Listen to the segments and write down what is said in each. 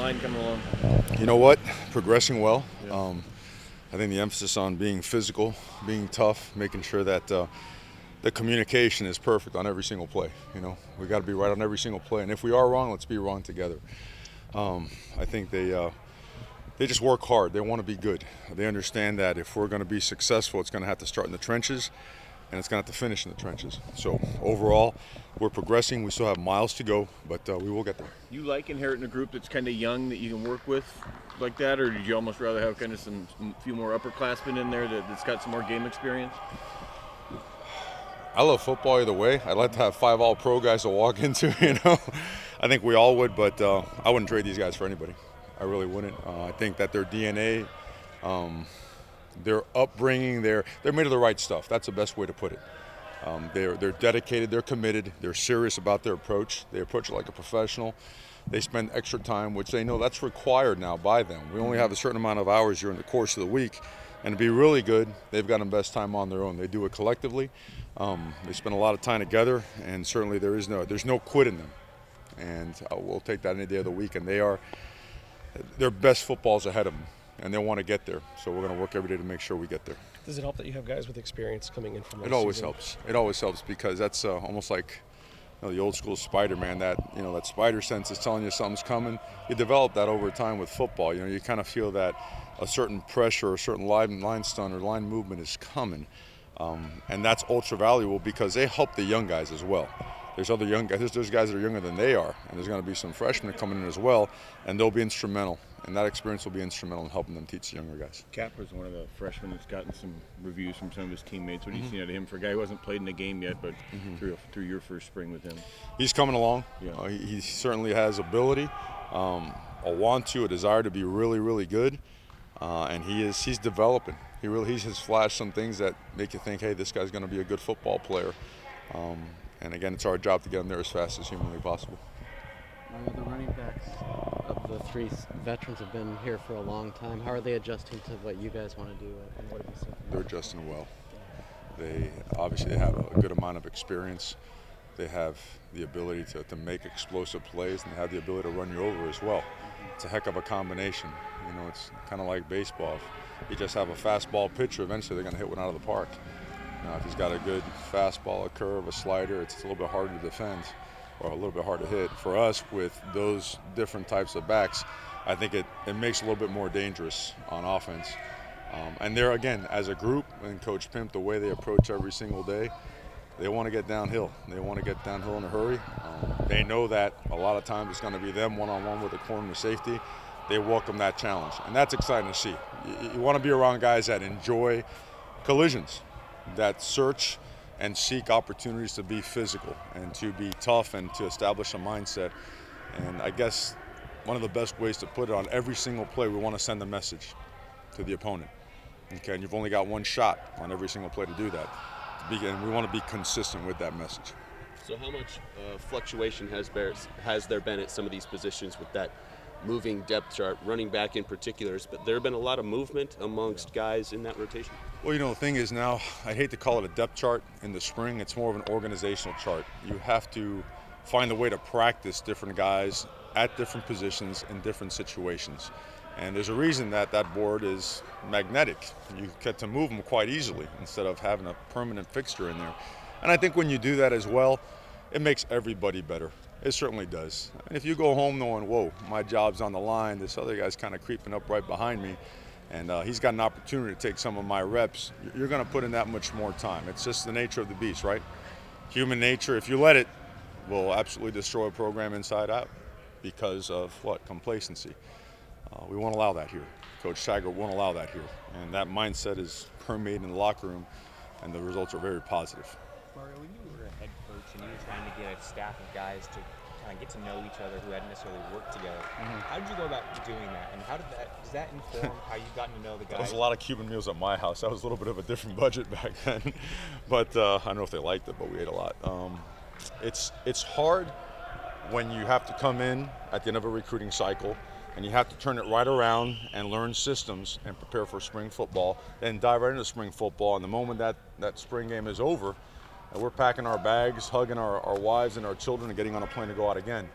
line coming along? You know what? Progressing well. Yeah. I think the emphasis on being physical, being tough, making sure that the communication is perfect on every single play. You know, we got to be right on every single play, and if we are wrong, let's be wrong together. I think they just work hard. They want to be good. They understand that if we're going to be successful, it's going to have to start in the trenches, and it's going to have to finish in the trenches. So overall, we're progressing. We still have miles to go, but we will get there. You like inheriting a group that's kind of young that you can work with like that, or did you almost rather have kind of some few more upperclassmen in there that's got some more game experience? I love football either way. I'd like to have 5 all-pro guys to walk into, you know. I think we all would, but I wouldn't trade these guys for anybody. I really wouldn't. I think that their DNA, their upbringing, they're made of the right stuff. That's the best way to put it. They're dedicated, they're committed, they're serious about their approach. They approach it like a professional. They spend extra time, which they know that's required now by them. We only have a certain amount of hours during the course of the week, and to be really good, they've got the best time on their own. They do it collectively. They spend a lot of time together, and certainly there's no quit in them. And we'll take that any day of the week, and their best football's ahead of them, and they want to get there. So we're going to work every day to make sure we get there. Does it help that you have guys with experience coming in from? It always helps. It always helps because that's almost like the old school Spider-Man. That that spider sense is telling you something's coming. You develop that over time with football. You kind of feel that a certain pressure, or a certain line stun or line movement is coming, and that's ultra valuable because they help the young guys as well. There's other young guys. There's guys that are younger than they are, and there's going to be some freshmen coming in as well, and they'll be instrumental. And that experience will be instrumental in helping them teach the younger guys. Capper's one of the freshmen that's gotten some reviews from some of his teammates. What do you see out of him for a guy who hasn't played in a game yet, but through your first spring with him? He's coming along. Yeah. He certainly has ability, a desire to be really, really good, and he's developing. He has flashed some things that make you think, hey, this guy's going to be a good football player. And again, it's our job to get him there as fast as humanly possible. The running backs of the 3 veterans have been here for a long time. How are they adjusting to what you guys want to do? And what have you seen? They're adjusting well. They obviously have a good amount of experience. They have the ability to make explosive plays, and they have the ability to run you over as well. It's a heck of a combination. It's kind of like baseball. If you just have a fastball pitcher, eventually they're going to hit one out of the park. Now, if he's got a good fastball, a curve, a slider, it's a little bit harder to defend or a little bit hard to hit. For us, with those different types of backs, I think it makes it a little bit more dangerous on offense. And there, again, as a group, and Coach Pimp, the way they approach every single day, they want to get downhill. They want to get downhill in a hurry. They know that a lot of times it's going to be them one-on-one with a corner safety. They welcome that challenge, and that's exciting to see. You want to be around guys that enjoy collisions, that search and seek opportunities to be physical and to be tough and to establish a mindset. And I guess one of the best ways to put it, on every single play, we want to send a message to the opponent. Okay, and you've only got one shot on every single play to do that. And we want to be consistent with that message. So how much fluctuation has there been at some of these positions with that moving depth chart, running back in particular, but there have been a lot of movement amongst guys in that rotation? Well, the thing is now, I hate to call it a depth chart in the spring. It's more of an organizational chart. You have to find a way to practice different guys at different positions in different situations. And there's a reason that board is magnetic. You get to move them quite easily instead of having a permanent fixture in there. And I think when you do that as well, it makes everybody better. It certainly does. And if you go home knowing, whoa, my job's on the line, this other guy's kind of creeping up right behind me, and he's got an opportunity to take some of my reps, you're going to put in that much more time. It's just the nature of the beast, right? Human nature, if you let it, will absolutely destroy a program inside out because of what? Complacency. We won't allow that here. Coach Sager won't allow that here. And that mindset is permeated in the locker room, and the results are very positive. Mario, when you were a head coach and you were trying to get a staff of guys to kind of get to know each other who hadn't necessarily worked together, how did you go about doing that? And how does that inform how you've gotten to know the guys? There was a lot of Cuban meals at my house. That was a little bit of a different budget back then. But I don't know if they liked it, but we ate a lot. It's hard when you have to come in at the end of a recruiting cycle and you have to turn it right around and learn systems and prepare for spring football, then dive right into spring football. And the moment that spring game is over, and we're packing our bags, hugging our wives and our children, and getting on a plane to go out again.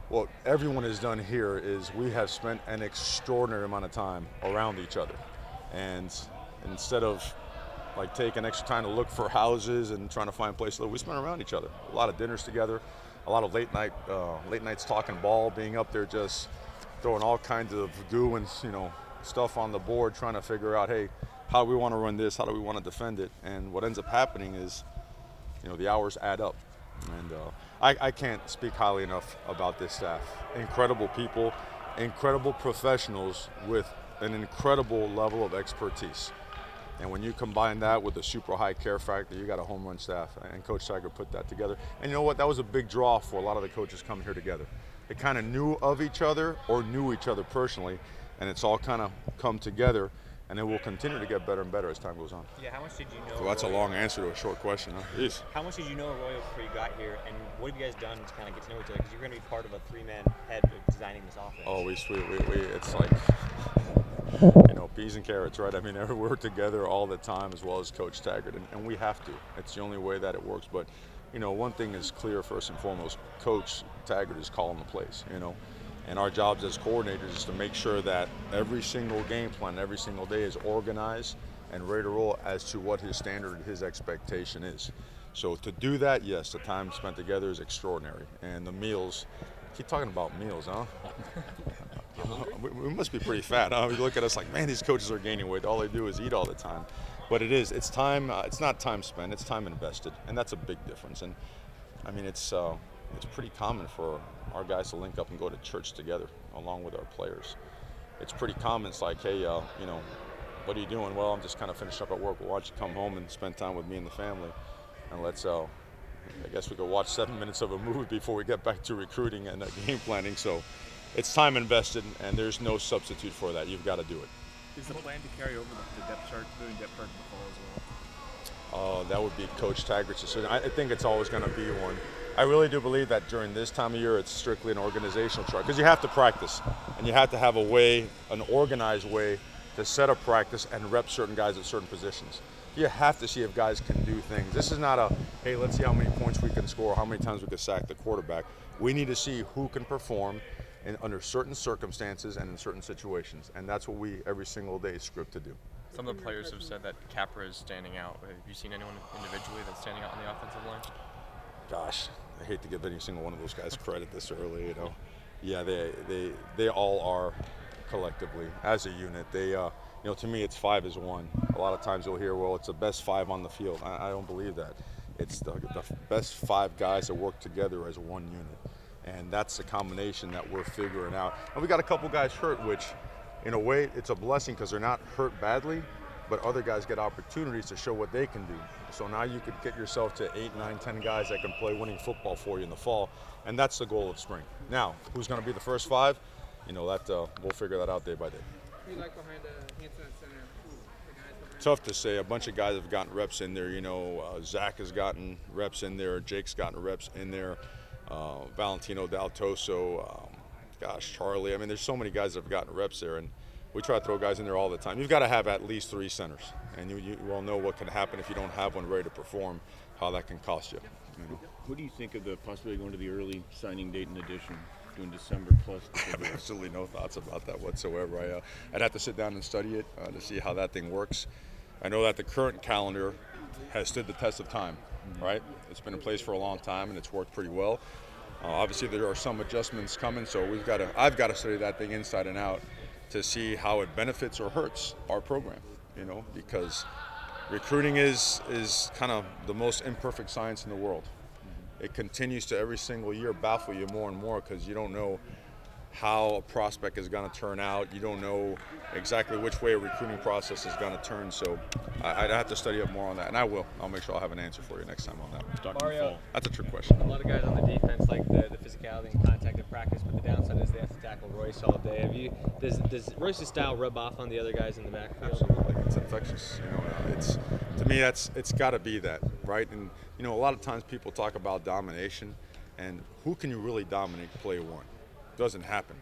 what everyone has done here is we have spent an extraordinary amount of time around each other. And instead of like taking extra time to look for houses and trying to find places to live, we spent around each other. A lot of dinners together, a lot of late nights talking ball, being up there just throwing all kinds of goo and stuff on the board, trying to figure out, hey, how do we want to run this? How do we want to defend it? And what ends up happening is, the hours add up. And I can't speak highly enough about this staff. Incredible people, incredible professionals with an incredible level of expertise. And when you combine that with a super high care factor, you got a home run staff. And Coach Tiger put that together. And you know what? That was a big draw for a lot of the coaches coming here together. They kind of knew of each other or knew each other personally, and it's all kind of come together. And it will continue to get better and better as time goes on. Yeah, how much did you know? So that's a long answer to a short question, huh? Jeez. How much did you know of Royal before you got here, and what have you guys done to kind of get to know each other? Because you're going to be part of a three-man head of designing this offense. Oh, we it's like, peas and carrots, right? I mean, we work together all the time, as well as Coach Taggart, and we have to. It's the only way that it works. But, one thing is clear, first and foremost, Coach Taggart is calling the plays, And our jobs as coordinators is to make sure that every single game plan, every single day is organized and ready to roll as to what his standard, his expectation is. So to do that, yes, the time spent together is extraordinary. And the meals, keep talking about meals, huh? We must be pretty fat, huh? You look at us like, man, these coaches are gaining weight. All they do is eat all the time. But it's time, it's not time spent, it's time invested. And that's a big difference. And I mean, it's pretty common for our guys to link up and go to church together along with our players. It's pretty common. It's like, hey, what are you doing? Well, I'm just kind of finished up at work. Well, why don't you come home and spend time with me and the family? And let's, I guess we could watch 7 minutes of a movie before we get back to recruiting and game planning. So it's time invested, and there's no substitute for that. You've got to do it. Is the plan to carry over the depth chart, moving depth chart in the fall as well? That would be Coach Taggart's decision. I think it's always going to be one. I really do believe that during this time of year, it's strictly an organizational chart, because you have to practice, and you have to have a way, an organized way to set up practice and rep certain guys at certain positions. You have to see if guys can do things. This is not a, hey, let's see how many points we can score, how many times we can sack the quarterback. We need to see who can perform under certain circumstances and in certain situations, and that's what we every single day script to do. Some of the players have said that Capra is standing out. Have you seen anyone individually that's standing out on the offensive line? Gosh, I hate to give any single one of those guys credit this early, Yeah, they all are collectively as a unit. They, to me, it's 5 as 1. A lot of times you'll hear, well, it's the best 5 on the field. I don't believe that. It's the best 5 guys that work together as one unit, and that's the combination that we're figuring out. And we got a couple guys hurt, which, in a way, it's a blessing because they're not hurt badly, but other guys get opportunities to show what they can do. So now you could get yourself to 8, 9, 10 guys that can play winning football for you in the fall, and that's the goal of spring. Now, who's going to be the first 5? We'll figure that out day by day. Who you like behind Hanson at center? The guys behind? Tough to say. A bunch of guys have gotten reps in there. Zach has gotten reps in there. Jake's gotten reps in there. Valentino Daltoso, Charlie. I mean, there's so many guys that have gotten reps there, and we try to throw guys in there all the time. You've got to have at least 3 centers, and you all know what can happen if you don't have one ready to perform, how that can cost you. What do you think of the possibility of going to the early signing date in addition, doing December plus? I have absolutely no thoughts about that whatsoever. I'd have to sit down and study it to see how that thing works. I know that the current calendar has stood the test of time, right? It's been in place for a long time, and it's worked pretty well. Obviously, there are some adjustments coming, so I've got to study that thing inside and out to see how it benefits or hurts our program, because recruiting is kind of the most imperfect science in the world. It continues to every single year baffle you more and more because you don't know how a prospect is going to turn out. You don't know exactly which way a recruiting process is going to turn. So I'd have to study up more on that, and I will. I'll make sure I'll have an answer for you next time on that. Mario, that's a trick question. A lot of guys on the defense like the physicality and contact in practice, but the downside is they have to tackle Royce all day. Does Royce's style rub off on the other guys in the backfield? Absolutely, it's infectious. To me, it's got to be that, right? And a lot of times people talk about domination, and who can you really dominate play 1? Doesn't happen.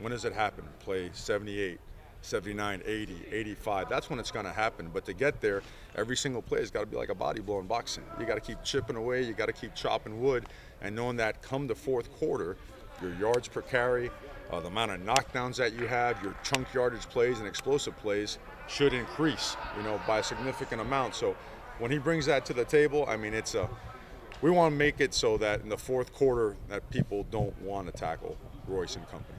When does it happen? Play 78, 79, 80, 85. That's when it's going to happen. But to get there, every single play has got to be like a body blow in boxing. You got to keep chipping away. You got to keep chopping wood, and knowing that come the fourth quarter, your yards per carry, the amount of knockdowns that you have, your chunk yardage plays and explosive plays should increase, by a significant amount. So when he brings that to the table, I mean, we want to make it so that in the fourth quarter that people don't want to tackle Royce and company.